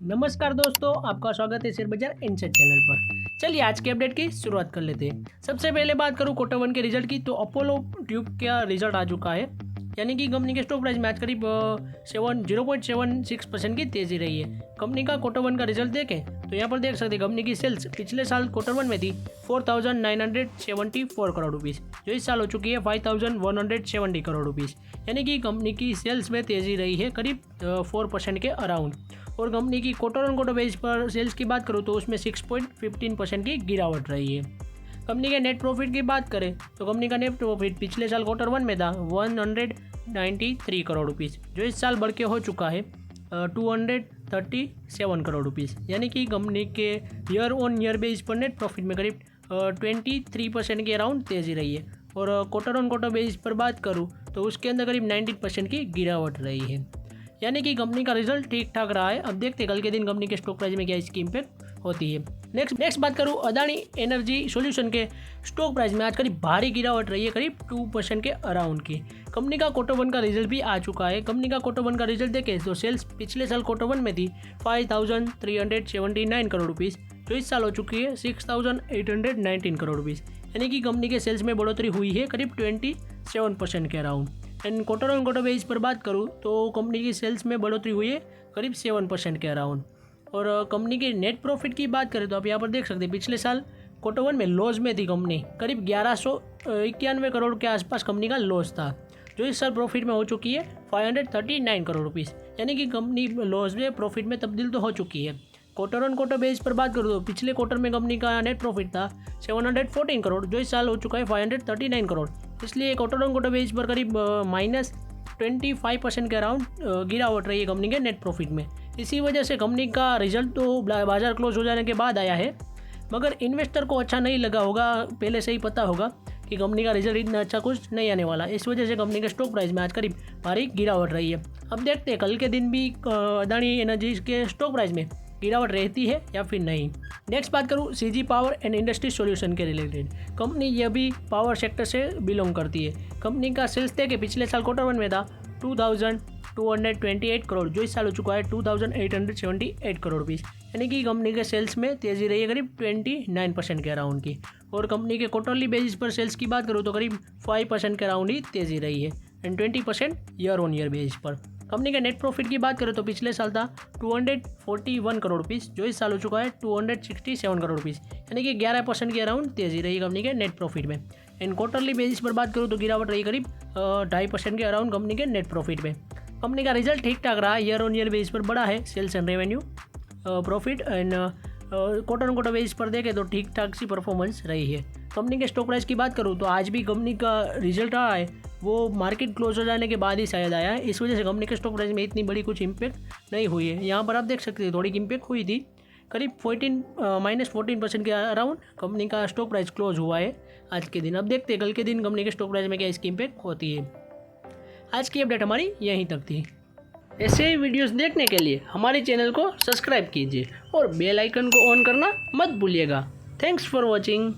नमस्कार दोस्तों, आपका स्वागत है शेयर बाजार इनसाइड चैनल पर। चलिए आज के अपडेट की शुरुआत कर लेते हैं। सबसे पहले बात करूं क्वार्टर वन के रिजल्ट की, तो अपोलो ट्यूब का रिजल्ट आ चुका है, यानी कि कंपनी के स्टॉक प्राइस में आज करीब 0.76% की तेजी रही है। कंपनी का क्वार्टर वन का रिजल्ट देखें तो यहाँ पर देख सकते हैं कंपनी की सेल्स पिछले साल क्वार्टर वन में थी 4,974 करोड़ रुपीज़, जो इस साल हो चुकी है 5,170 करोड़ रुपीज़, यानी कि कंपनी की सेल्स में तेजी रही है करीब 4% के अराउंड। और कंपनी की क्वार्टर ऑन क्वार्टर बेस पर सेल्स की बात करूँ तो उसमें 6.15% की गिरावट रही है। कंपनी के नेट प्रॉफिट की बात करें तो कंपनी का नेट प्रॉफिट पिछले साल क्वार्टर वन में था 193 करोड़ रुपीज़, जो इस साल बढ़ के हो चुका है 237 करोड़ रुपीज़, यानी कि कंपनी के ईयर ऑन ईयर बेस पर नेट प्रॉफिट में करीब 23% के अराउंड तेज़ी रही है। और क्वार्टर ऑन क्वार्टर बेस पर बात करूँ तो उसके अंदर करीब 19% की गिरावट रही है, यानी कि कंपनी का रिजल्ट ठीक ठाक रहा है। अब देखते हैं कल के दिन कंपनी के स्टॉक प्राइस में क्या इसकी इम्पैक्ट होती है। नेक्स्ट बात करूँ अदानी एनर्जी सॉल्यूशन के स्टॉक प्राइस में आज करीब भारी गिरावट रही है, करीब 2% के अराउंड की। कंपनी का क्वार्टर वन का रिजल्ट भी आ चुका है। कंपनी का क्वार्टर वन का रिजल्ट देखें तो सेल्स पिछले साल क्वार्टर वन में थी 5,379 करोड़ रुपीज़, जो इस साल हो चुकी है 6,819 करोड़ रुपीज़, यानी कि कंपनी के सेल्स में बढ़ोतरी हुई है करीब 27% के around. And quarter on quarter base पर बात करूँ तो कंपनी की सेल्स में बढ़ोतरी हुई है करीब 7% के अराउंड। और कंपनी के नेट प्रॉफिट की बात करें तो आप यहाँ पर देख सकते हैं पिछले साल क्वार्टर वन में लॉस में थी कंपनी, करीब 1191 करोड़ के आसपास कंपनी का लॉस था, जो इस साल प्रॉफिट में हो चुकी है 539 करोड़ रुपीज़, यानी कि कंपनी लॉस में प्रॉफिट में तब्दील तो हो चुकी है। क्वार्टर ऑन क्वार्टर बेस पर बात करूँ तो पिछले क्वार्टर में कंपनी का नेट प्रॉफिट था 714 करोड़, जो इस साल हो चुका है 539 करोड़, इसलिए क्वार्टर ऑन क्वार्टर बेस पर करीब -25% के अराउंड गिरावट रही है कंपनी के नेट प्रॉफिट में। इसी वजह से कंपनी का रिजल्ट तो बाजार क्लोज हो जाने के बाद आया है, मगर इन्वेस्टर को अच्छा नहीं लगा होगा, पहले से ही पता होगा कि कंपनी का रिजल्ट इतना अच्छा कुछ नहीं आने वाला। इस वजह से कंपनी के स्टॉक प्राइस में आज करीब भारी गिरावट रही है। अब देखते हैं कल के दिन भी अदानी एनर्जी के स्टॉक प्राइस में गिरावट रहती है या फिर नहीं। नेक्स्ट बात करूँ CG power and industry solution के रिलेटेड। कंपनी यह भी पावर सेक्टर से बिलोंग करती है। कंपनी का सेल्स थे कि पिछले साल क्वार्टर वन में था 2,228 करोड़, जो इस साल हो चुका है 2,878 करोड़ रुपीज़, यानी कि कंपनी के सेल्स में तेज़ी रही है करीब 29% के अराउंड की। और कंपनी के क्वार्टरली बेसिस पर सेल्स की बात करूँ तो करीब 5% के अराउंड ही तेज़ी रही है and 20% year on year basis पर। कंपनी के नेट प्रॉफिट की बात करें तो पिछले साल था 241 करोड़ रुपीज़, जो इस साल हो चुका है 267 करोड़ रुपीज़, यानी कि 11% के अराउंड तेज़ी रही कंपनी के नेट प्रॉफिट में। एंड क्वार्टरली बेसिस पर बात करूँ तो गिरावट रही करीब 2.5% के अराउंड कंपनी के नेट प्रॉफिट में। कंपनी का रिजल्ट ठीक ठाक रहा, ईयर ऑन ईयर बेसिस पर बड़ा है sales and revenue profit, and quarter on quarter basis पर देखें तो ठीक ठाक सी परफॉर्मेंस रही है। कंपनी के स्टॉक प्राइस की बात करूँ तो आज भी कंपनी का रिजल्ट रहा है वो मार्केट क्लोज हो जाने के बाद ही शायद आया है, इस वजह से कंपनी के स्टॉक प्राइस में इतनी बड़ी कुछ इम्पैक्ट नहीं हुई है। यहाँ पर आप देख सकते हैं थोड़ी इम्पैक्ट हुई थी, करीब -14% के अराउंड कंपनी का स्टॉक प्राइस क्लोज हुआ है आज के दिन। अब देखते हैं कल के दिन कंपनी के स्टॉक प्राइस में क्या इसकी इम्पैक्ट होती है। आज की अपडेट हमारी यहीं तक थी। ऐसे ही वीडियोस देखने के लिए हमारे चैनल को सब्सक्राइब कीजिए और बेल आइकन को ऑन करना मत भूलिएगा। Thanks for watching.